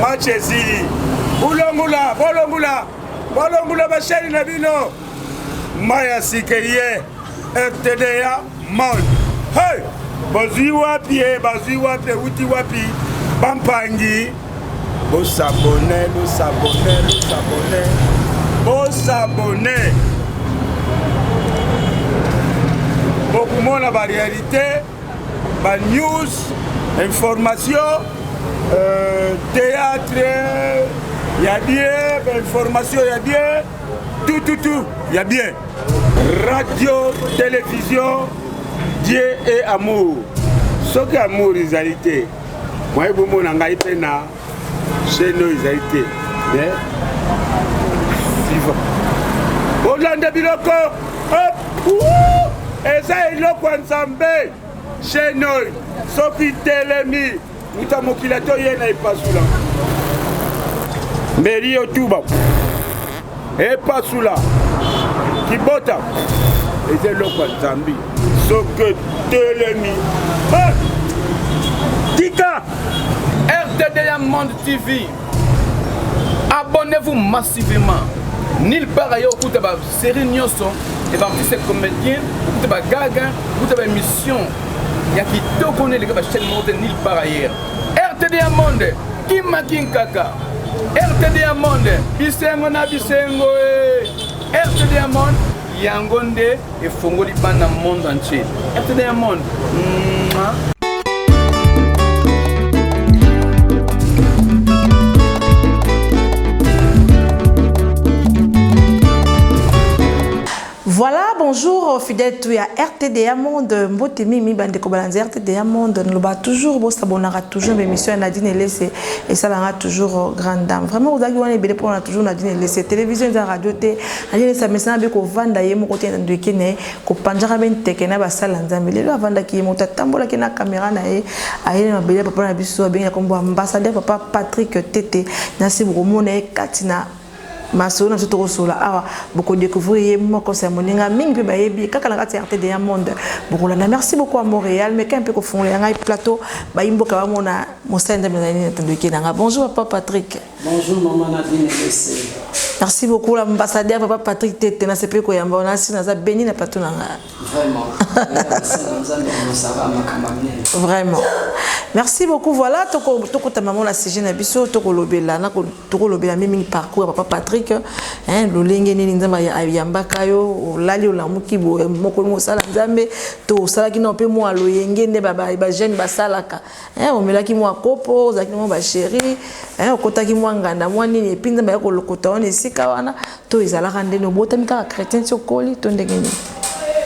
match ezili bolongula basheri na bino maya sikeye RTDA Monde. Hey, bazwi wapi uti wapi bampangi bosabone bokumona ba réalité ba news information théâtre ya bien information ya bien tout ya bien radio télévision Dieu et amour soki amour réalité moi bomona ngai pe na chez nous réalité mais vivant olanda biloko eza eloko nzambe chez nous soki telemi uta mokila to ye na epasula mberi yo tuba epasula kibota eza eloko nzambe soki telemi tika RTDA Monde TV. Abonnez-vous massivement. Nulle part ailleurs, vous avez une série Nyoso, et artistes comédiens, vous avez gaga, vous avez une mission. Il y a qui te connaît les gars, chaîne monte nulle part ailleurs. RTDA Monde, Kim Kaka. RTDA Monde, Bisengo na Bisengo. RTDA Monde, Yangonde et Fongoli dans le monde entier. RTDA Monde. Voilà, bonjour, fidèles à RTDA Monde, Mbotemi, Mibande Kobalanzi, RTDA Monde, nous va toujours, bon, s'abonnera toujours, mes missions Nadine et laissé, et ça va toujours grande dame. Vraiment, vous avez des pour on a toujours Nadine et laissé, télévision, radio, Nadine et sa message avec au Vanda, yé, mon côté de Kene, qu'au Panjara Ben Tekena, Bassal, Nzambe, le Vanda qui est mon tatambola qui n'a caméra, aïe, ma belle, papa, Nabiso, bien, comme ambassadeur, papa Patrick Tété, Nassim Romone, Katina. Maso na soto sola awa beaucoup découvrir moi conseil moninga mingi ba yebi kaka na kati RTDA Monde beaucoup la merci beaucoup à Montréal mais quand peu ko fond ngai plateau ba imboka ba mona mosenda mezani tandeki nanga bonjour papa Patrick. Bonjour maman Nadine. Merci beaucoup l'ambassadeur papa Patrick Tété na sepe ko yamba na sina za béni na plateau nanga. Vraiment. Merci beaucoup. Voilà, toko ta maman la CG na biso toko lobela na toko lobela mimi parcours papa Patrick hein lolenge ni nzamba ya yambaka yo lali olamuki bo moko mosala nzambe to sala ki no pe mo aloyenge ne baba ba jeune basalaka hein omelaki mo kopo zaki mo ba chéri hein okotaki mo nganda mo nini epinza ba ko lokota on esika wana to izala kande no botami ka chrétien sokoli to ndenge ni.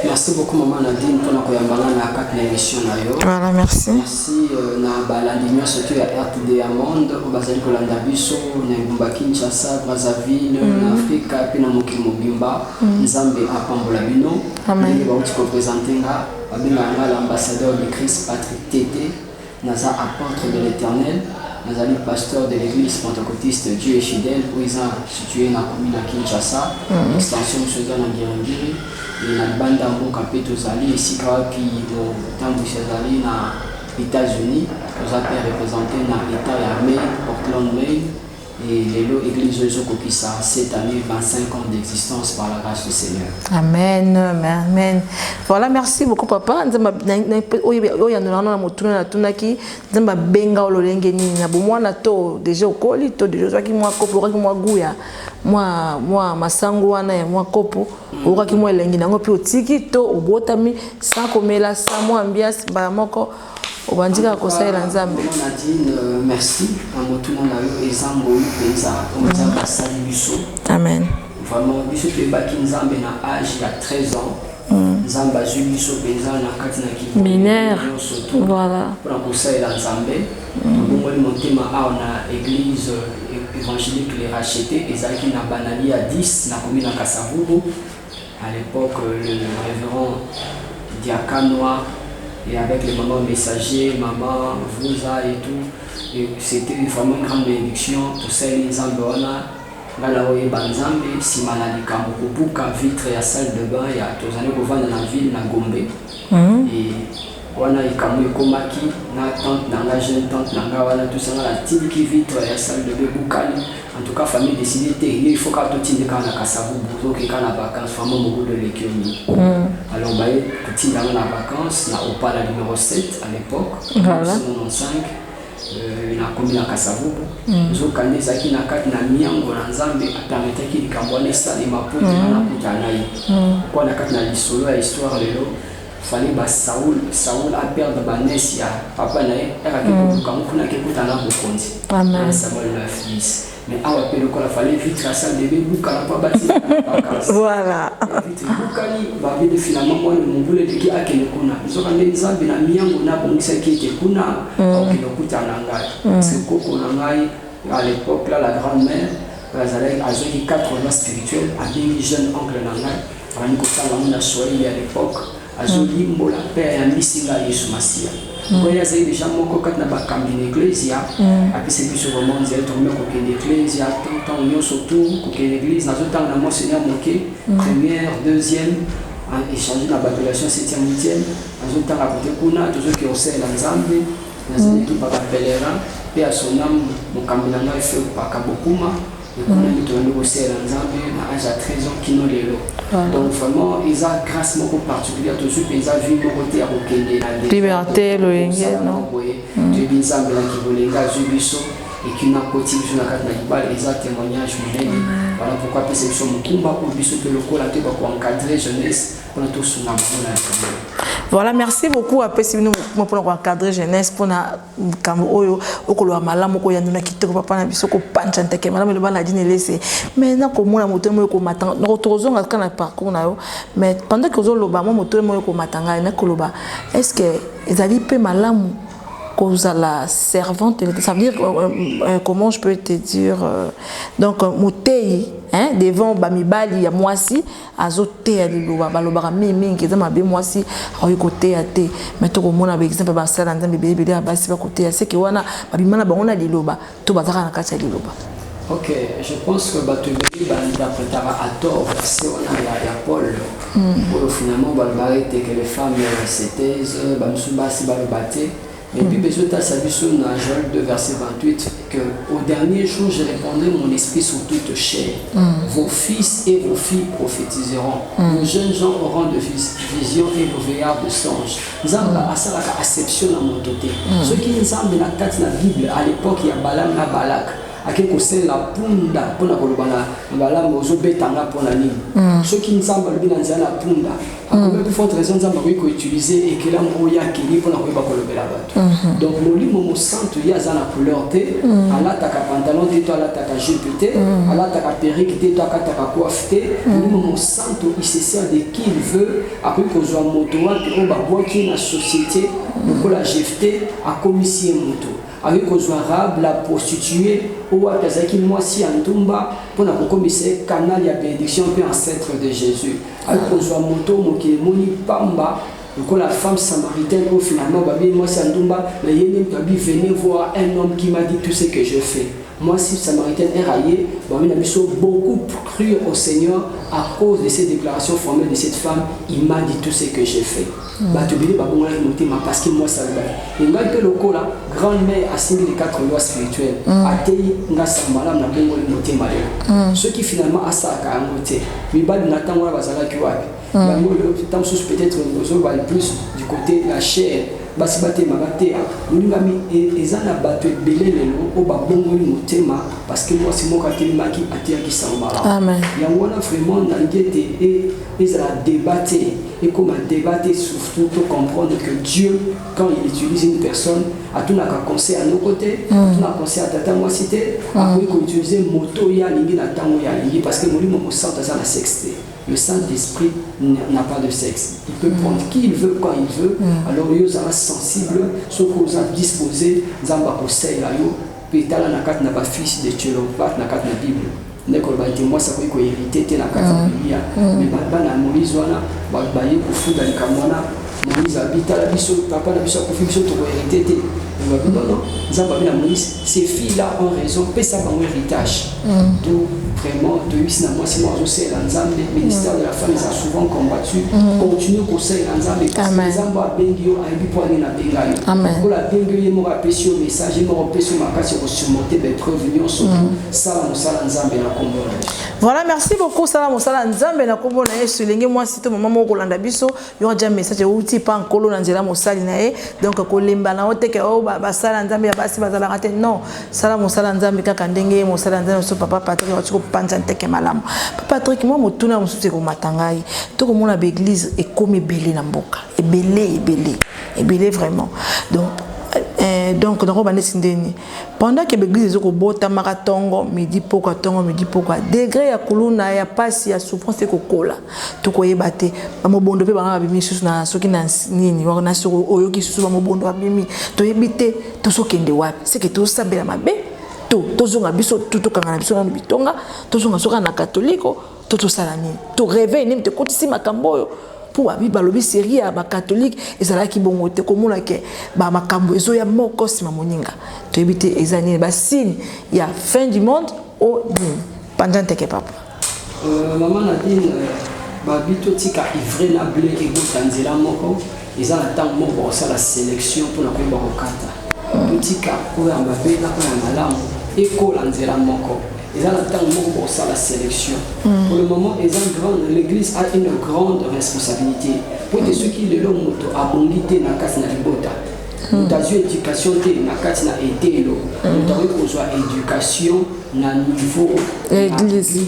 Merci beaucoup maman Nadine pour la koyambana na carte d'émission na yo. Voilà, merci. Merci na balandinyo surtout ya RTDA Monde au bazali ko landa biso na Ibumba Kinshasa, Brazzaville, na Afrika puis na mokili mobimba. Nzambe apambola bino. Amen. Ba uti ko présenter nga babenga l'ambassadeur de Christ Patrick Tété, naza apôtre de l'Éternel. Nazali pasteur de l'église pentecôtiste Dieu est fidèle, où ils sont situés dans la commune de Kinshasa, extension de dans Ngirangiri, et dans le bande d'Amboka Petozali, ici qui au temps de Césarine aux États-Unis, nous avons représenté dans l'État armé, Portland, Maine, et l'église de Zokokisa, cette année, 25 ans d'existence par la grâce du Seigneur. Amen, amen. Voilà, merci beaucoup, papa. Moi masango wana ya moi kopo okaki moi elengi nango pe otiki to obotami sans komela sans moi ambiance ba moko obandika ko saela nzambe. On a dit merci à motuna na yo ezango penza oza basali biso. Amen. Vraiment biso te baki nzambe na âge ya 13 ans. Nzambe azwi biso penza na kati na ki mineur. Voilà. Pour ko saela nzambe. Bongo motema a na église évangélique les rachetés et Zaki na banali à 10 na commune à Kassavubu. À l'époque le révérend Diakanoa et avec les mamans messagers, maman, Vouza et tout. Et c'était vraiment une grande bénédiction pour celles qui ont Galaoye Banzambe, Simana Kambuka, vitre et salle de bain, il y a tous les années dans la ville, na Gombe. Et wana ikamwe komaki na tante nanga jeune tante nanga wana tout ça la tindi qui vitre ya salle de bukani en tout cas famille décidé il faut qu'à tout tindi kana kasavu buzo qui kana vacances famille beaucoup de l'économie alors bah petit dans la vacances na opala numéro 7 à l'époque 1995 na komi na kasavu zo kanisa kina kati na miango na nzambe apermetaki likambwana sali maputo na kutana yi kwa na kati na lisolo ya histoire lelo fallait ba Saoul a perdre Banès ya papa na ye era ke ko kuna ke kutana bokonzi amen Samuel 9:10 mais awa pelo ko la fallait vite la salle de buka la pa bati voilà vite bukani ba bi finalement moi mon voulait de ki akele kuna so kande nzambe na miyango na bongisa ki ke kuna okelo kutana ngai c'est koko na ngai à l'époque là la grand-mère Razalek a joué 4 lois spirituelles à des jeunes oncle na ngai avant ko tala na soirée à l'époque azoli mbola père ya misinga Yesu Masia oya zai déjà moko kat na bakambi l'église apise biso vraiment nzela to meko ke l'église tant nyonso tout ko ke l'église na zotanga na monseigneur moké première deuxième échanger na population 7e 8e azotanga côté kuna toujours qui osela nzambe na zeli ki baba pèlerin pe à son âme mokambi na ngai fe pakabokuma et qu'on a mis tout le monde aussi à l'ensemble à âge à 13 ans qui n'ont les lots. Donc vraiment, ils ont grâce beaucoup particulière, tout de suite, ils ont vu mon côté à Okende, la liberté, le Yengue, non? Tu es bien ça, mais là qui voulait gars, Zubiso, et qui n'a pas été vu dans la carte naïbale, ils ont témoignage, voilà pourquoi c'est sur mon combat pour Bisso que le col a été encadré jeunesse pour tout son amour. Voilà, merci beaucoup à Pessimino pour encadrer jeunesse pour na Cameroun au colo malamu ko yanuna kitoko papa na biso ko panchante ke malamu le bana dîner laisser mais na ko mona moto mo ko matanga no tozonga kana parcours na yo mais pendant que zo loba mo moto mo ko matanga na ko loba est-ce que ezali pe malamu cause à la servante, ça veut dire comment je peux te dire donc motei hein devant bamibali ya mwasi azote ya liloba baloba mimi ngeza mabe mwasi ayi côté ya te mais to ko mona ba exemple ba sala nzambe bebele basi ba côté ya seki wana babimana bangona liloba to bazaka na kati ya liloba. Ok, je pense que Batubeli interprétera à tort parce qu'on a Paul pour finalement balbarité que les femmes se taisent, bamsuba si balbaté. Et puis, besoin de sa vision dans Joël 2, verset 28, que au dernier jour, je répandrai mon esprit sur toute chair. Vos fils et vos filles prophétiseront. Vos jeunes gens auront de visions et vos veillards de songes. Nous avons la acception dans mon côté. Ceux qui nous ont dans la Bible, à l'époque, il y a Balaam et Balak. Ake kosel la punda pona kolobana bala mozo betanga pona nini ceux qui nzamba lobina nzala la punda akobe plus forte raison nzamba ko utiliser et que là moya kili pona ko ba kolobela bato donc molimo mo santo ya za na couleur te ala ta pantalon te to ala ta jupe te ala ta perruque te to aka ta coiffe te molimo mo santo il se sert de qui il veut après ko zo moto wa ko ba boa qui na société ko la jefté a commissaire moto avec aux arabes la prostituée ou à Kazaki moi si Antumba pour la commissaire canal ya bénédiction puis ancêtre de Jésus avec aux moto moki moni pamba donc la femme samaritaine au finalement babi moi si Antumba mais yéné babi venez voir un homme qui m'a dit tout ce que je fais. Moi, si Samaritaine est raillée, beaucoup cru au Seigneur à cause de ces déclarations formelles de cette femme. Il m'a dit tout ce que j'ai fait. Parce que moi, ça va. Et malgré le coup, la grand-mère a signé les 4 lois spirituelles. Ceux qui finalement a ça à côté. Mais peut-être plus du côté de la chair. Basibate magatea mulingami ezana bato ebele lelo o babongoli motema parce que moi c'est moi qui maki atia ki sambala amen yango na vraiment na ngete et ezala débattre et comment débattre surtout pour comprendre que Dieu quand il utilise une personne a tout na conseil à nos côtés tout na conseil à tata moi cité après qu'on utiliser moto ya lingi na tango ya lingi parce que molimo mo sente ça la sexté. Le Saint-Esprit n'a pas de sexe. Il peut prendre qui il veut, quand il veut. Alors, il est sensible, ce qu'on a disposé, Zamba conseil là, pétala na kat na ba fils de théolopathe na kat na Bible. Nekolo ba témoin ça ko hérité te na kat na Biblia. Mais ba na Moïse wana ba ye ko fuda likamwana Moïse habita la biso papa na biso ko biso to hérité non non nzamba na Moïse ces filles là ont raison pe ça bango héritage tout vraiment de ici na moi c'est moi aussi nzambe ministère de la femme ça souvent combattu continue conseil nzambe nzamba bengio aibi pour aller na bengayo pour la bengio mo rapesio message mo rapesio makasi ko surmonter des preuves nyonso ça la nzambe na kombo. Voilà, merci beaucoup Sala Mosala Nzambe na kombo na Yesu lenge moi sito maman moko landa biso yo déjà message outi pa nkolo na nzela mosali na ye donc ko lemba na oteke o ba sala Nzambe ya basi bazala raté non Sala Mosala Nzambe kaka ndenge Mosala Nzambe so papa Patrick wa tiko panza nteke malamu papa Patrick moi motuna mususu ko matangai to ko mona l'église et comme belé na mboka belé vraiment donc dans le sindeni pendant que l'église est au bota maratongo midi pourquoi degré ya kuluna ya passe ya souffrance ko kola to ko yebate ba mobondo pe ba bimi susu na soki na nini wa na soko oyo ki susu ba mobondo ba bimi to yebite to sokende wapi c'est que to sabela mabe to zonga biso to kangana biso na bitonga to zonga soka na catholique to salani to rêver ni te kotisi makambo pour ba lobi série ya ba catholique ezala ki bongo te komona ke ba makambo ezo ya moko sima moninga to ebite examiner ba signe ya fin du monde au pendant te ke papa maman Nadine ba bito tika ivre na blé ke botanzela moko ezala tant moko ça la sélection pour la ko ba kokata tika ko ya mabela ko ya malamu eko lanzela moko. Ils ont le ça la sélection. Pour le moment, l'église a une grande responsabilité. Pour ceux qui le l'ont abondité na kasi na libota. Dans une éducation na kasi na etelo. Nous avons besoin éducation na niveau l'église.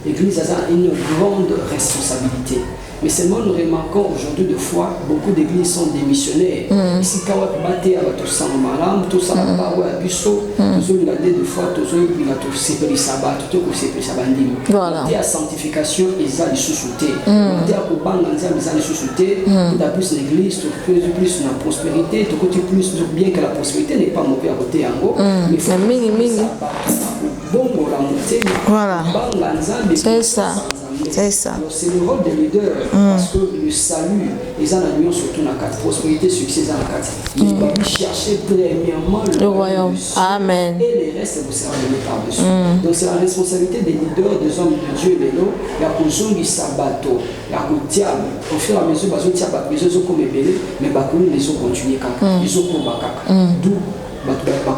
L'église a une grande responsabilité. Mais seulement nous remarquons aujourd'hui de fois beaucoup d'églises sont démissionnaires. Ici quand on battait avec tout ça malam, tout ça pas ouais biso, toujours il a des fois toujours il a tout séparé sabbat, tout que séparé sabbat ndim. Voilà. La sanctification ils a les sous-soutés. Il y a au banc ils a les sous-soutés. Tout à plus l'église, tout plus la prospérité, tout côté plus bien que la prospérité n'est pas mauvais à côté en gros. Mais faut bon pour la montée. Voilà. C'est ça. C'est ça. Alors c'est le rôle des leaders parce que le salut, ils en ont surtout dans la carte prospérité, succès dans la carte. Ils doivent chercher premièrement le royaume. Amen. Et les restes vous seront donnés par-dessus. Donc c'est la responsabilité des leaders, des hommes de Dieu, les lots, la cousin du sabbato, la diable. Au fur et à mesure, ils ont besoin de comme belé, mais ils ont continué caca. Ils ont combattu caca. D'où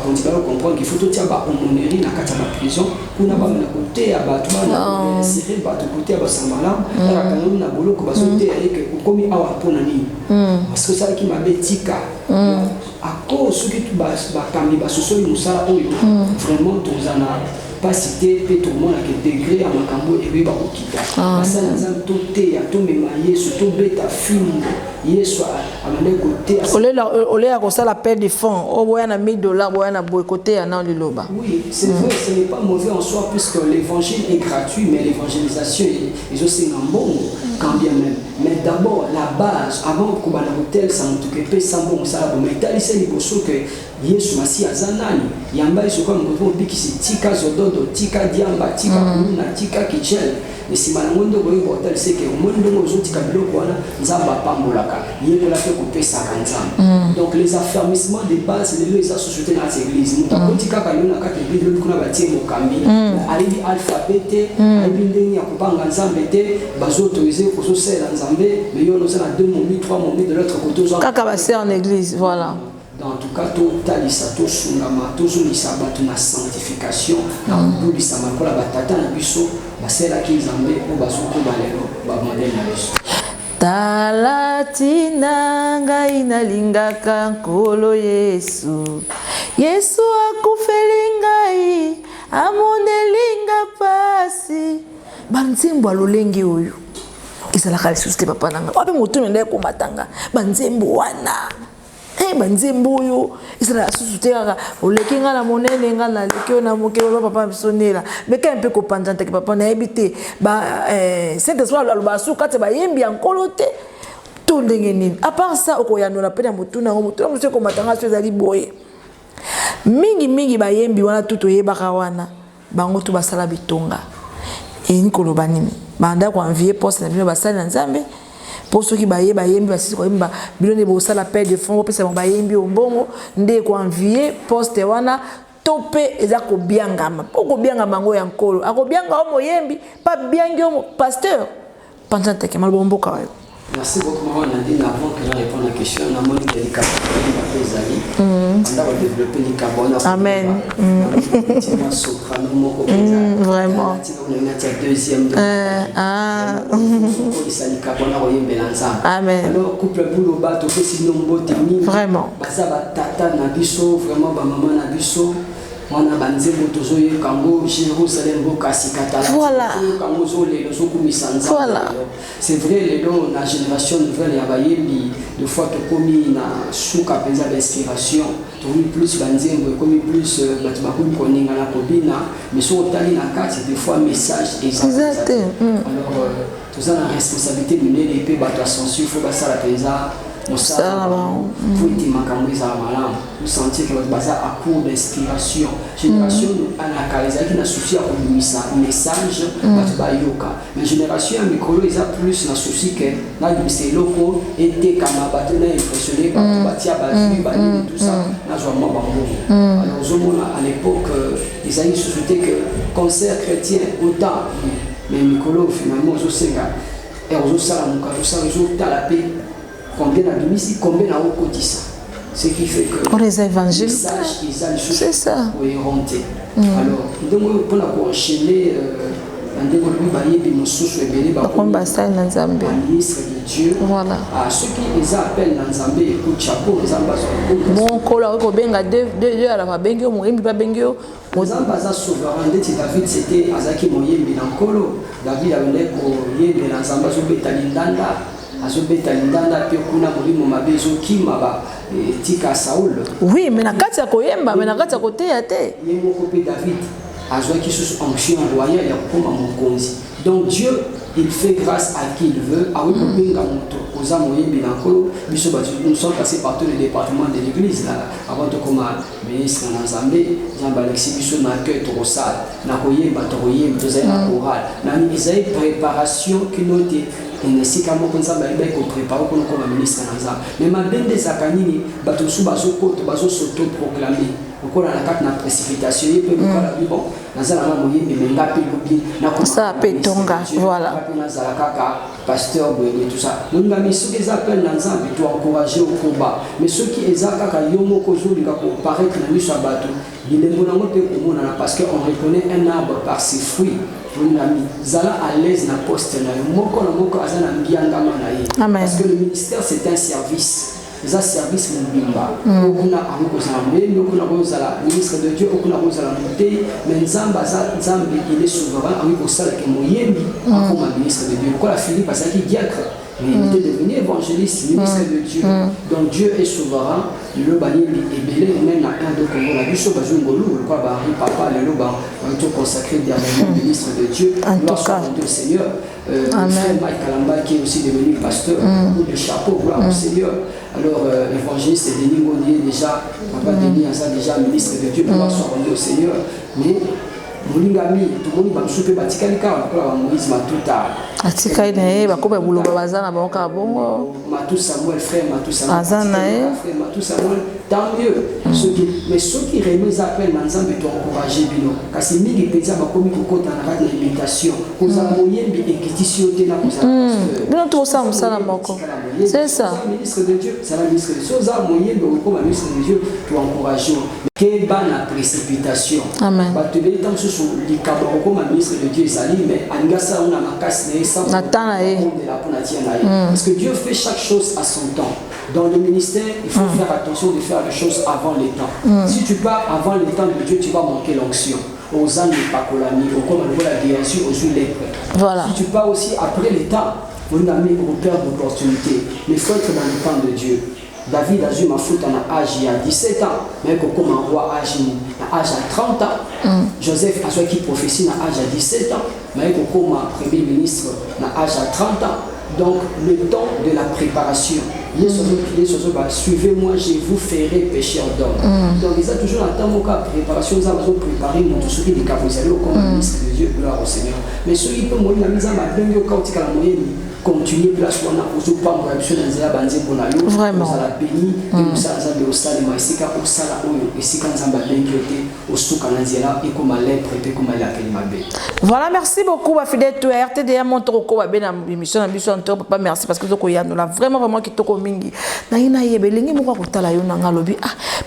continuer à comprendre qu'il faut tout dire bah on est na kata ma prison kuna ba na côté à ba toi na serré ba tout côté à ba samala na kanoni na bolo ko ba sauter avec comme awa pona ni parce que ça qui m'a betika à cause ce qui ba kambi ba soso musala oyo vraiment tozana pas cité pe tout le monde a que degré à makambo et ba okita ça nzam toté ya to memaye surtout beta film yeso amane côté ole ya ko ça la paix de fond o boya na $1000 boya na boy côté ya na liloba. Oui, c'est vrai, ce n'est pas mauvais en soi puisque l'évangile est gratuit mais l'évangélisation est aussi un bon quand bien même. Mais d'abord la base avant que ba na hôtel ça nous occuper sans bon ça bon mais talise ni boso que yesu masi azanani yamba iso kwa ngo bikisi tika zododo tika diamba tika kuna tika kichel mais si malangondo boyo hôtel c'est que mondo ngo tika biloko wana nzamba pambolaka yeko la fait couper ça kanzamba. Donc les affermissements de base les les sociétés dans l'église nous avons tika kalona ka bible kuna batie mokambi alibi alphabet alibi ndeni ya kupanga nzambe te bazotoriser ko so sela nzambe mais yo no ça na 2 mois 3 mois de l'autre côté kaka basé en église voilà. En tout cas, totalisa to sungama to zunisa batu na sanctification na kubulisa makola batata na biso basela ki nzambe o bazuko balelo ba modèle na biso. Talatina ngai nalingaka nkolo Yesu Yesu akufeli ngai amonelinga pasi banzembo alolenge oyo ezalaka lisusu te papa nanga wape motu nende komatanga banzembo wana banzembo oyo ezala susu te kaka oleki nga na monene nga na leki oyo na moke oyo papa bisonela meka mpe kopanza ntaki papa nayebi te saint esprit aloba su kati bayembi ya nkolo te to ndenge nini à part ça okoyandola mpe na motu nango motu na mosu ekomatanga so ezali boye mingi bayembi wana tu toyebaka wana bango tu basala bitonga eyini koloba nini banda koanvie poste na bino basali na nzambe pour ceux qui baillent bayembi basisi ko yemba bilone bo sala paire de fonds pesa mo bayembi ombongo nde ko envier poste wana topé eza ko biangama poko biangama ngo ya nkolo akobianga o moyembi pa biangi o pasteur pendant que mal bombo ka. Merci beaucoup, Maman Nadine. Avant que je réponde à la question, on a demandé de l'Ikabona. On a développé l'Ikabona. Amen. Vraiment. Deuxième. Amen. Alors, couple boulot bas, tout sinon beau technique. Vraiment. Basaba tata nabiso, vraiment, maman nabiso. On a banzé motozoye kango Jérusalem bokasi katala. Voilà. Kango zole le zokumi sanza. Voilà. C'est vrai les dons la génération nouvelle ya bayembi de fois que komi na suka penza d'inspiration, tomi plus banzembo komi plus batibakumi koninga na kobina, mais so tali na carte des fois message exact. Alors tout ça la responsabilité de mener l'épée bato ascension faut pas ça la penza. Vous sentez que votre bazar a cours d'inspiration. Génération, à la calisa qui n'a souci à communiquer un message, mais génération, à micro, ils ont plus la souci que là, c'est loco, et t'es comme un bâtonnet impressionné par tout bâti à bâti, tout ça, là, je vois moi, alors, à l'époque, ils ont une société que concert chrétien, autant, mais Nicolo, finalement, je sais que, et on se la paix. Combien a ici, combien a ça. Ce qui fait que les évangiles, c'est ça. Alors, donc pour la enchaîner, ministre de Dieu. Voilà. Ceux qui appellent Nanzambe, écoute chapeau, bon, quand benga deux à la bengio, mon pas bengio. Nzambaza souverain de David c'était Azaki Moyembi Nankolo. David avait pour Yembi Nanzamba Zobeta Lindanda. Azobeta Lindanda pe kuna molimo mabezo kimaba tika Saul. Oui, mais na kati ya koyemba, mais na kati ya koteya te. Yemo kopé David azwaki sous onction royale ya koma mokonzi. Donc Dieu il fait grâce à qui il veut. A oui benga moto oza moyembi nankolo biso ba nous sommes passés par tous les départements de l'église là avant de comme ministre na Nzambe Jean Alexis biso na accueil torosal na koyemba toroyemba tozai na chorale na isaïe préparation qui note et si quand on pense à Baïbé qu'on prépare comme ministre na Nzambe mais ma bende zakanini bato su bazo koto bazo s'auto proclamer encore la carte na précipitation et peut la bon nazala na moyembi menga pe lobi na ko ça pétonga voilà nazala kaka pasteur et tout ça donc mais ceux qui appellent dans Nzambe tu encourager au combat mais ceux qui ezaka ka yomo ko zo linga ko paraître na miso bato bilembo na moto ko mona parce que on reconnaît un arbre par ses fruits. Zala à l'aise na poste na moko na moko azana mbianga manaye parce que le ministère c'est un service. Les services Mubimba. On a un ministre de Dieu, on a mais Nzamba, il est souverain, on a ministre de Dieu. Pourquoi la Philippe, parce qu'il est diacre, mais il est devenu évangéliste, ministre de Dieu. Donc Dieu est souverain, le bani est belé, même à un de Congo, la Bichot Bazungolou, quoi, papa, le loba, on est consacré derrière le ministre de Dieu. Gloire soit au Seigneur. Frère Mike Kalamba qui est aussi devenu pasteur, ou le chapeau, gloire au Seigneur. Alors, l'évangéliste Denis Monier, déjà, papa Denis Aza, déjà ministre de Dieu, gloire soit au Seigneur. Mais, Moulingami, tout le monde va me souper, Batikalika, Moïse Matuta. Atika ine bakoba buloba bazana baoka bongo. Matou Samuel, frère Matou Samuel. Azana Matou Samuel, tant mieux. Mais ceux qui remettent appel Nzambe doivent encourager Bino. Parce que Migi Peza bakomi kokota na radio invitation. Koza moyembi ekitisi te na koza. Bino to ça msala moko. C'est ça. Ministre de Dieu, c'est la ministre de Dieu. Soza moyembi okoma ministre de Dieu doit encourager. Keba na précipitation. Amen. Batubeli tant sur likaba okoma ministre de Dieu ezali mais angasa ona makasi na parce que Dieu fait chaque chose à son temps. Dans le ministère, il faut faire attention de faire les choses avant les temps. Si tu pars avant les temps de Dieu, tu vas manquer l'onction. Aux ânes de Pakolami, au comme on voit la guérison, aux yeux lèvres. Voilà. Si tu pars aussi après les temps, on a mis au père d'opportunité. Mais il faut être dans le temps de Dieu. David a eu ma faute à l'âge il y a 17 ans, mais comme un roi à l'âge à 30 ans. Joseph a qui prophétie à l'âge à 17 ans, mais comme un premier ministre à l'âge à 30 ans. Donc le temps de la préparation. Suivez-moi, je vous ferai pécheur d'homme. Donc ils ont toujours un temps de préparation, ils ont préparé tout ce qui est capable comme ministre de Dieu, gloire au Seigneur. Mais ceux qui peuvent mourir la mise en main, continuer place wana ozopamba biso na nzela banzembo na yo ozala béni mosala nzambe osalema esika osala oyo esika nzambe abengi yo te osuka na nzela ekoma lepre mpe ekoma elakeli mabe. Voilà, merci beaucoup bafidèle to RTDA montroko babe na émission na biso antero papa merci parce que toko yanola vraiment kitoko mingi na ina yebelingi moko kotala yo nanga lobi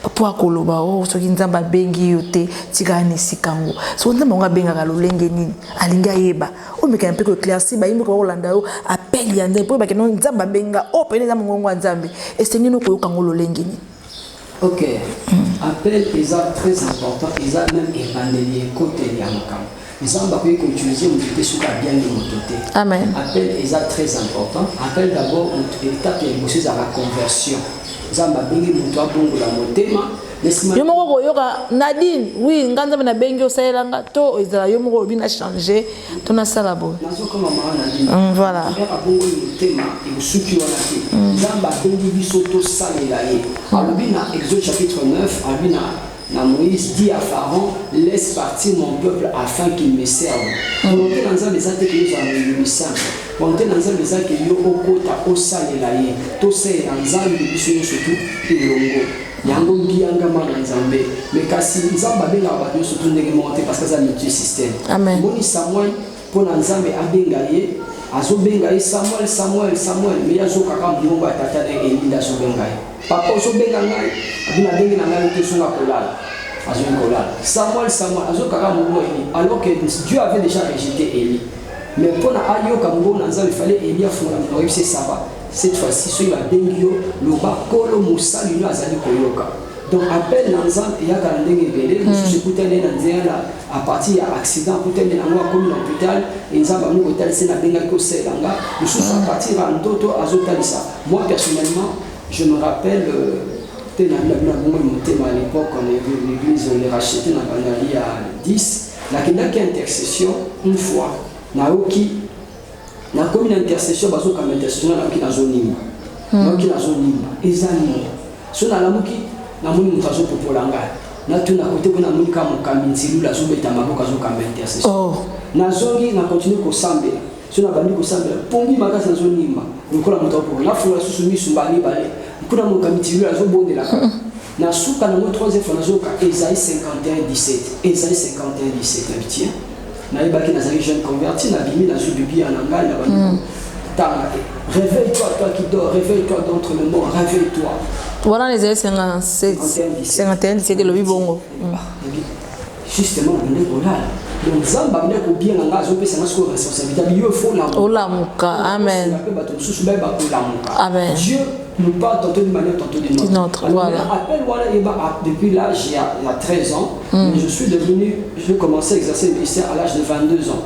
papa akoloba soki nzambe abengi yo te tika ni sikango so nzambe nga benga ka lolenge nini alinga yeba o meka mpe ko éclairci ba yimbo ko Rolanda yo appel ya nzambe ba keno nzambe benga o pene nzambe ngongo nzambe esengi no ko yoka ngolo lenge nini. Ok, appel est très important, ils ont même évangélié côté de Yamakam. Ils ont pas pu utiliser une vitesse sur la bien de mototé. Amen. Appel est très important. Appel d'abord une étape qui est à la conversion. Ils ont pas pu utiliser la motema. Yo moko yoka Nadine oui nganza na bengi osaelanga to ezala yo moko bina changer to na sala bo nazo koma mama Nadine voilà ya bongo motema et suki wana te nzamba bengi biso to salela ye alobina Exode chapitre 9 alobina na Moïse dit à Pharaon laisse partir mon peuple afin qu'il me serve volonté dans nzamba ezate que nous avons simple volonté dans nzamba ezate yo okota osalela ye to salela nzamba biso surtout ilongo yango bianga mana nzambe mais kasi nzamba benga ba surtout ndenge monter parce que ça multi système amen boni Samuel pour nzambe abenga ye azo benga ye Samuel mais azo kaka mbongo atata na Eli azo benga ye papa azo benga ngai abina benga na ngai te songa kolala azo kolala Samuel azo kaka mbongo Eli alors que Dieu avait déjà rejeté Eli mais pour na ayo kambo na nzambe fallait Eli afunga mbongo c'est ça va. Cette fois-ci, sur la bengio, le bas kolo moussa lui a zali koyoka. Donc appel l'ensemble et à Kandeng Belé, nous sommes écoutés à partir d'un accident, écoutés dans la commune hôpital, et nous avons nous hôtel c'est la benga kosé langa. Nous sommes à partir d'un toto azotalisa. Moi personnellement, je me rappelle à l'époque, on a vu l'église, on l'a racheté dans Bangali à 10. La qui intercession une fois, Naoki. Na commune intercession bazo comme intercession na kina zonima na kina zonima ezali so na lamuki na moni mutazo popolanga na tuna côté kuna moni kama kaminzilu la zo beta maboko zo comme intercession na zongi na continue ko sambela so na bandi ko sambela pongi makasa na zonima nkola mutapo na fula susumi sumbali bale kuna mo kaminzilu la zo bondela na suka na mo troisième fois na zo ka Esaïe 51:17 Esaïe 51:17 habitien na ibaki nazali jeune converti na bimi na zu bibi ananga na bani tanga réveille-toi toi qui dors réveille-toi d'entre les morts réveille-toi voilà les Esaïe 51 c'est le bibongo justement on est là donc zamba bine ko bien nga zo pesa ngasko responsabilité biyo fo la olamuka amen amen Dieu nous parle tantôt d'une manière, tantôt d'une autre. Voilà. Appel, voilà, depuis l'âge, il y a 13 ans, je suis devenu, je commençais à exercer le ministère à l'âge de 22 ans.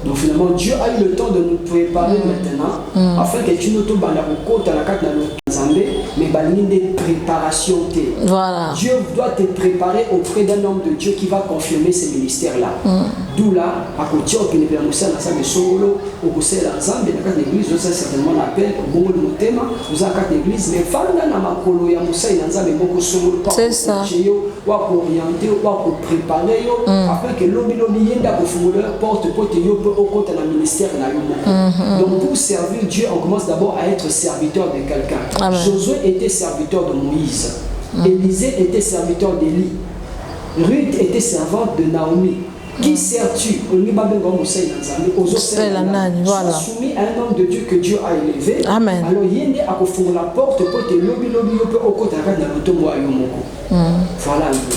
Donc finalement, Dieu a eu le temps de nous préparer maintenant, afin que tu nous tombes dans la côte, dans la carte, dans le Zambé, mais balini des préparations. Voilà. Dieu doit te préparer auprès d'un homme de Dieu qui va confirmer ces ministères-là. D'où là, à côté, on peut nous permettre de faire des solo, au conseil de l'ensemble, dans la l'église, vous avez certainement l'appel, au bon de thème, vous avez l'église, mais fanda na makolo ya musai na nzambe moko solo pa wa ko orienter wa ko préparer yo afin que lobi yenda ko fungula porte yo peut au côté na ministère na yo moko. Donc pour servir Dieu, on commence d'abord à être serviteur de quelqu'un. Josué était serviteur de Moïse. Élisée était serviteur d'Élie. Ruth était servante de Naomi. Qui sers-tu? Voilà. Soumis à un homme de Dieu que Dieu a élevé. Amen. Alors, il y a la porte pour te lobby voilà un peu.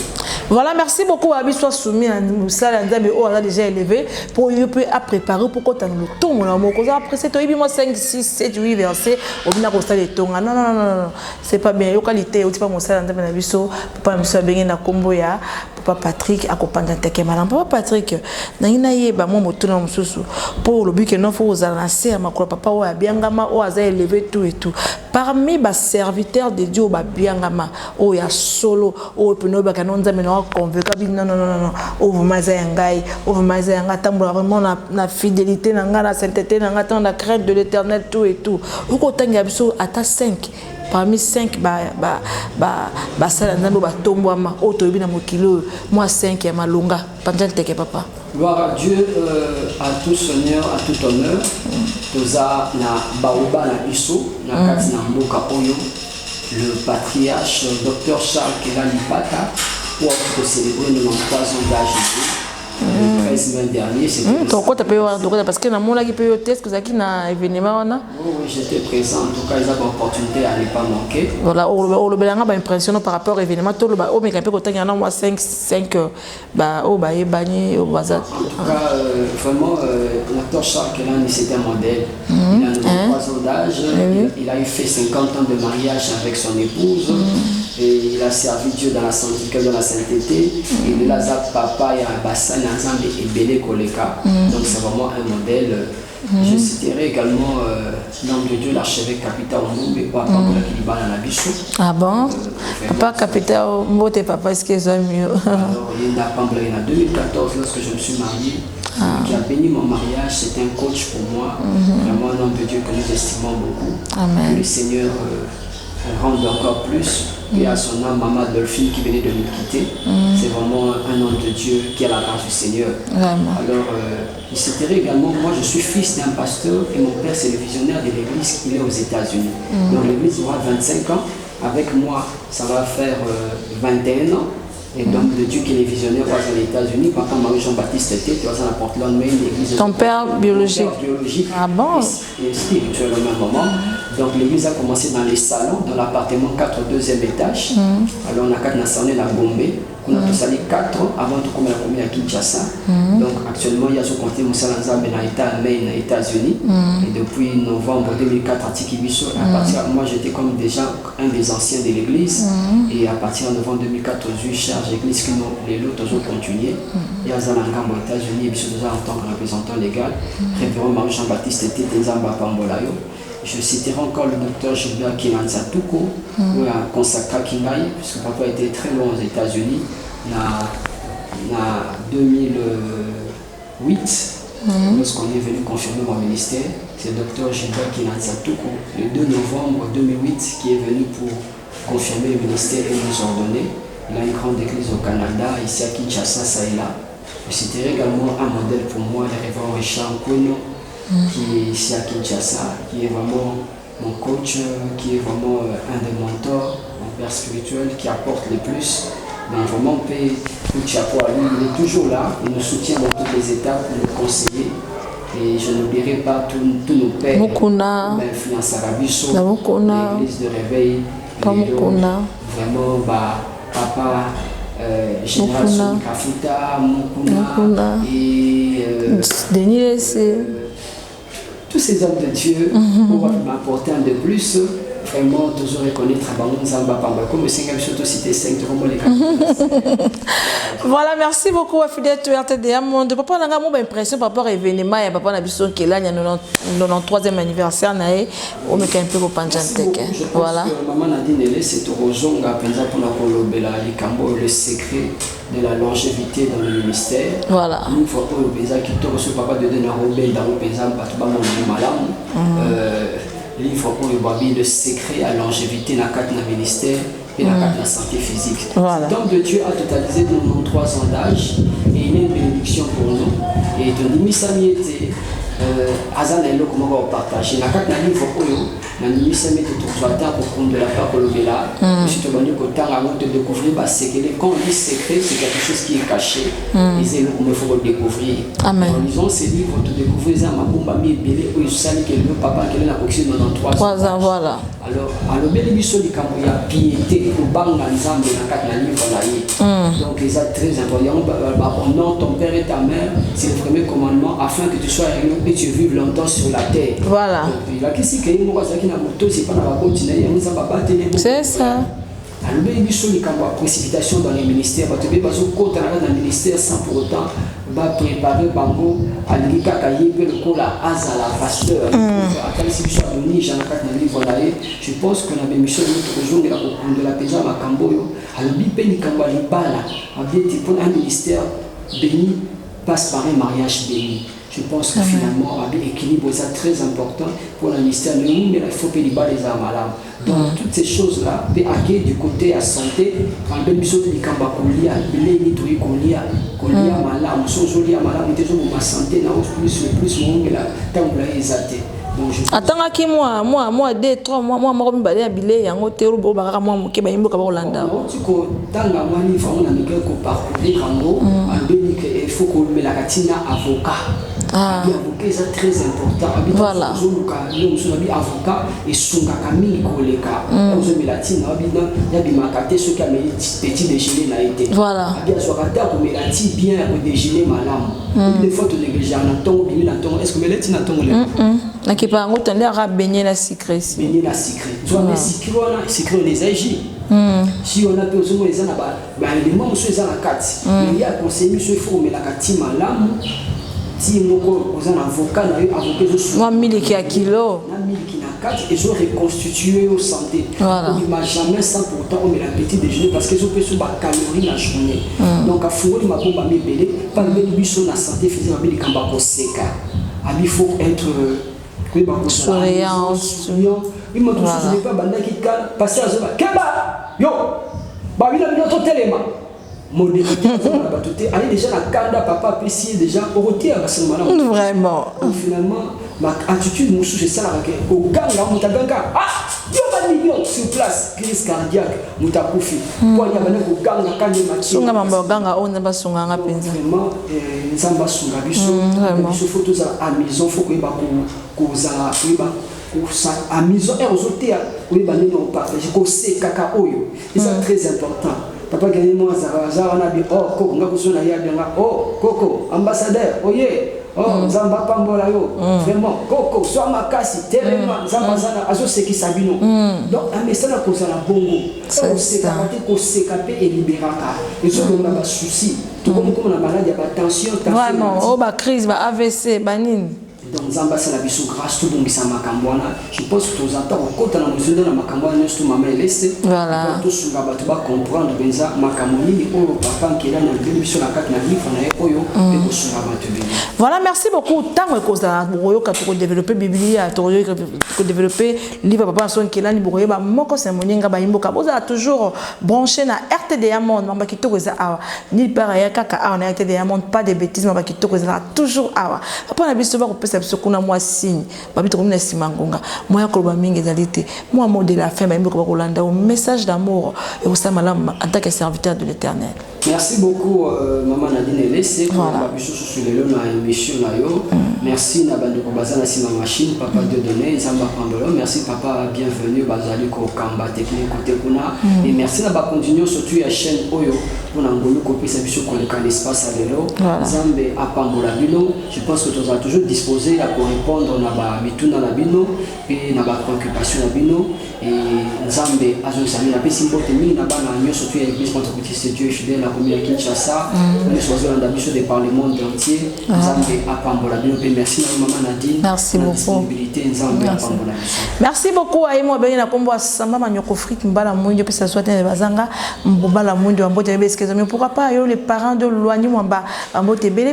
Voilà, merci beaucoup. Abi soit soumis à nous, ça, on a déjà élevé pour préparer pour qu'on ait le ton. Après, c'est 5, 6, 7, 8 versets. On a constat les tons. Non, c'est pas bien. Localité, on dit pas mon salaire, on a vu ça. Papa, monsieur, bien, na Komboya. Papa Patrick, accompagné de Tekemalan. Papa Patrick, n'a pas moi, mon mususu. Pour le but que non, faut aux alancer à ma papa, ou à Biangama, ou à élevé tout et tout. Parmi les serviteurs de Dieu, Biangama, ou ya solo, ou Penoba, Canon, convaincu non ouvre mazengai tambola vraiment la fidélité la sainteté la crainte de l'Éternel tout et tout uko tanga biso ata 5 parmi 5 sala nzambe batombwama otoyebi na mokilo moi 5 ya malonga pendant teke papa. Gloire à Dieu, à tout Seigneur, à tout honneur. toza na baoba na biso na kati na mboka oyo le patriarche Dr Charles Kela Lipata pour célébrer 93 ans d'âge. Le 13 mai dernier, c'était parce que dans le test que ça na événement oui, j'étais présent. En tout cas, ils ont l'opportunité à ne pas manquer. Voilà, on le a impressionné par rapport à l'événement. Tout le monde a quand il y en a moi 5 au bail bagné au bazar. En tout cas, vraiment, l'acteur Charles Kelan, c'était un modèle. Il a 93 ans d'âge. Il a eu fait 50 ans de mariage avec son épouse. Et il a servi Dieu dans la sainteté. Il est là, papa, il y a un bassin, et Bélé Koleka. Donc c'est vraiment un modèle. Je citerai également l'homme de Dieu, l'archevêque Capita Omumbe, papa pour la Kilibana Nabiso. Ah bon? Papa Capita Omumbe, papa, est-ce qu'ils ont mieux? Alors, il y a en 2014, lorsque je me suis marié, qui a béni mon mariage, c'était un coach pour moi. Vraiment un homme de Dieu que nous estimons beaucoup. Amen. Que le Seigneur rende encore plus. Et à son âme, Maman Dolphine qui venait de nous quitter. C'est vraiment un homme de Dieu qui a la grâce du Seigneur. Vraiment. Alors, il s'était également, moi je suis fils d'un pasteur et mon père c'est le visionnaire de l'église qui est aux États-Unis. Donc l'église aura 25 ans. Avec moi, ça va faire 21 ans. Et donc de Dieu qui est visionnaire aux États-Unis, papa Marie Jean-Baptiste était, tu vois, à Portland, Maine, l'église. Ton père biologique. Ah bon? Et spirituel au même moment. Donc l'église a commencé dans les salons, dans l'appartement 4 au 2e étage. Alors on a 4 nationaux à Gombe. On a tous allé 4 ans avant de commencer à Kinshasa. Donc actuellement, il y a ce compté Moussa Lanza dans l'État Maine, aux États-Unis. Et depuis novembre 2004 à Tikibiso, moi j'étais comme déjà un des anciens de l'église. Et à partir de novembre 2004, aux charge l'église qui les autres ont continué. Il y a Zalangam aux États-Unis, et en tant que représentant légal, révérend Marie Jean-Baptiste était Nzamba Pambolayo. Je citerai encore le docteur Gilbert Kilanza Tuko, qui a consacré Kingaï, puisque papa était très loin aux États-Unis, en 2008, lorsqu'on est venu confirmer mon ministère. C'est le docteur Gilbert Kilanza Tuko, le 2 novembre 2008, qui est venu pour confirmer le ministère et nous ordonner. Il a une grande église au Canada, ici à Kinshasa, ça et là. Je citerai également un modèle pour moi, le révérend Richard Nkono, qui est ici à Kinshasa, qui est vraiment mon coach, qui est vraiment un des mentors, mon père spirituel, qui apporte le plus. Donc vraiment, paix, tout chapeau à lui, il est toujours là, il nous soutient dans toutes les étapes, il nous conseille. Et je n'oublierai pas tous nos pères, l'influence arabiso, l'église de réveil, vraiment, papa, Général Souni Kafuta, Mukuna, et Denis tous ces hommes de Dieu pour m'apporter un de plus. Vraiment, toujours reconnaître comme le Seigneur surtout cité 5 Voilà, merci beaucoup à Fidèle RTDA Monde. Papa, on a une impression par rapport à l'événement. Et papa, on a vu qu'il y a le 93e anniversaire. On met un peu au Panjantec. Voilà. Maman Nadine, c'est au Rozonga, le secret de la longévité dans le ministère. Voilà. Une fois que le papa de Denarobé, dans le Pézam, livre pour le secret à longévité dans le ministère et dans la santé physique. Voilà. Donc Dieu a totalisé 93 ans d'âge et il est une bénédiction pour nous. Et de Nimisami était Azanelo comme on va partager. Dans le livre na Nimisami était tout pour compte de la part de l'Obéla. Je suis venu de découvrir ce que quand on dit secret, c'est quelque chose qui est caché. Et c'est là qu'il faut le découvrir. Amen. En lisant ces livres, tu découvres ça, ma bombe mi belé où il sait que le papa qui est la coxine dans 3 ans. Voilà. Alors, à l'obéli biso di kambo ya piété pour banga nzambe na kat na livre là yi. Donc ils sont très importants. Honore ton père et ta mère, c'est le premier commandement afin que tu sois heureux et tu vives longtemps sur la terre. Voilà. C'est ça. Alors, il y a une précipitation dans les ministères. Parce que les dans le ministère sans pour autant préparer Bango à pasteur. Je pense qu'on a mission de la Péja Makamboyo. Alors, un ministère béni passe par un mariage béni. Je pense que finalement, l'équilibre est très important pour le ministère. Mais il faut que les malades. Donc, toutes ces choses-là, du côté à santé, en 2018, il y a santé, plus Attends qui moi 2 3 mois moko mibale ya bile yango te rubo bakaka moi moke bayimboka ba Hollanda. Tu ko tanga mwani fa on a mika ko parcourir rango en béni que il faut qu'on met la katina avocat. Avocat c'est très important. Voilà. Avocat et sunga kami koleka. Vous met la tina bina ya bimakate ce qui a mis petit déjeuner na été. Voilà. Bien soit kata ko met la ti bien au déjeuner malam. Des fois tu négliger na tongo bimi na tongo est-ce que met la tina tongo le. Na ki pa ngo tande ara baigner la secret. Baigner la secret. Toi mais secret on a secret les agi. Si on a besoin les ana ba éléments monsieur za na kati. Il y a conseil monsieur faut mais la kati malam. Si moko aux avocat na avocat zo moi 1000 kilo. Na 1000 na kati et zo reconstituer au santé. Voilà. On ne jamais sans pourtant on met la petit déjeuner parce que zo peut sur ba calories la journée. Donc à fond ma bomba me belé pas le biso na santé physique ba beli kamba ko seka. Il faut être souriant. Il m'a dit pas banda qui calme passer à zone keba yo ba bina bino telema modérité na batoté aller déjà la kanda papa PC déjà au retier à ce moment vraiment finalement ma attitude mon c'est ça la au ganga mutaganga yo ba million sur place crise cardiaque mutakufi kwa ya bana ko ganga kanye maki sunga mamba ganga on ba sunga nga penza vraiment nzamba sunga biso biso photo za à maison faut que ba ko za ba ça à maison et aux hôtels oui ba non partager ko c'est kaka oyo et c'est très important. Papa gagné moi ça on a dit oh koko nga kusona ya bien oh koko ambassadeur oye oh zamba pambola yo vraiment koko soit makasi tellement zamba sana azo seki sabino donc un message à cause la bongo c'est ko sekape et libéraka et ça on a pas souci tout comme on a maladie à tension vraiment oh ba crise ba AVC banine. Donc Zamba c'est la biso grâce tout donc ça makambwana je pense que tous attends au côté na muzindo na makambwana nesto mama laissé voilà tout sur ba tu vas comprendre benza makamoni o papa qui là na biso na carte na livre na oyo et ko sur ba tu voilà merci beaucoup tango ko za boyo ka to développer biblia to développer livre papa son qui là ni boyo ba moko c'est moninga ba imboka boza toujours branché na RTDA Monde mamba ki to ko za awa ni para ya kaka awa na RTDA Monde pas de bêtises mamba ki to ko za toujours awa papa na biso ba ko kuna moi signe babito comme na simangonga moi ko ba mingi zalité moi mot de la fin ba ko Hollanda au message d'amour et au samalam en tant que serviteur de l'Éternel. Merci beaucoup maman Nadine Laissé pour la biso sur le long na émission na yo. Merci na bande ko bazana sima machine papa de donner Zamba Pambolo. Merci papa bienvenue bazali ko kamba technique côté kuna et merci na ba continuer surtout la chaîne Oyo pour na ngolu ko pesa biso ko le espace à l'élo Zambe a Pambola bino. Je pense que tu vas toujours disposer pour répondre na ba mituna na bino et na ba préoccupation na bino et Zambe azo sami na pesi mbote mingi na bana nyo surtout l'église pentecôtiste Dieu fidèle la commune Kinshasa on est choisi dans mission de par le monde entier Zambe a Pambola bino et merci na maman Nadine merci beaucoup Zambe a Pambola merci beaucoup à moi ben na kombo samba manyoko fric mbala mwinjo pesa soit na bazanga mbala mwinjo mbote beske zomi pourquoi pas yo les parents de loigny mwamba mbote belé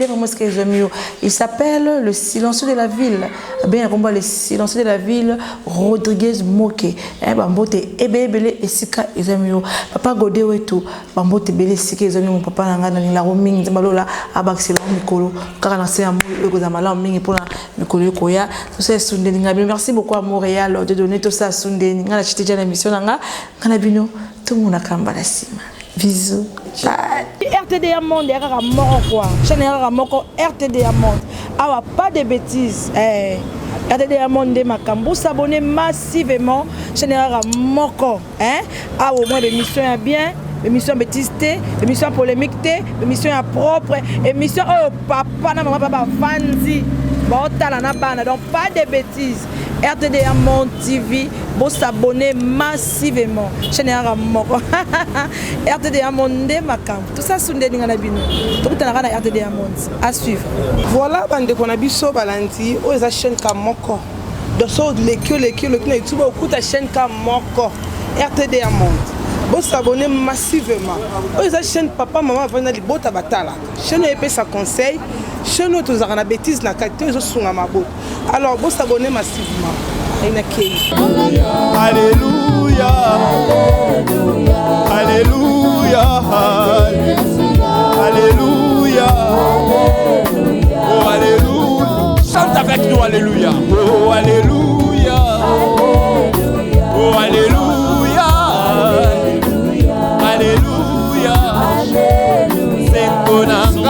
vraiment ce que zomi il s'appelle le silencieux de la ville ben kombo le silencieux de la ville Rodriguez Moke bambote ebele esika ezamio papa Godé wetu bambote belé esika ezamio papa nanga na la roaming zambalola abaxela mikolo kaka na se amour ko za mala mingi pona mikolo koya tout ça sundeni ngabi merci beaucoup à Montréal de donner tout ça sundeni ngala chitija na mission nanga ngana bino tout mona kamba la sima bisous RTDA Monde yaka moko quoi chaîne yaka moko RTDA Monde awa pas de bêtises RTDA Monde makambo s'abonner massivement chaîne yaka moko awa au moins l'émission est bien émission bêtisité émission polémique émission propre émission oh papa na maman papa fanzi botala na bana donc pas de bêtises RTDA Monde TV pour s'abonner massivement chaîne yaka moko RTDA Monde makam tout ça sundeni ngana bino tout na RTDA Monde à suivre voilà bande ko na biso balandi o eza chaîne ka moko de so le na YouTube ko ta chaîne ka moko RTDA Monde pour s'abonner massivement o eza chaîne papa maman vana libota batala chaîne epé sa conseil chaîne tous na bêtise na qualité zo sunga mabot alors pour s'abonner massivement Alléluia, Alléluia, Alléluia, Alléluia, oh Alléluia, chante avec avec nous, alléluia. Oh, alléluia. Oh, alléluia. Alléluia. C'est ton amour.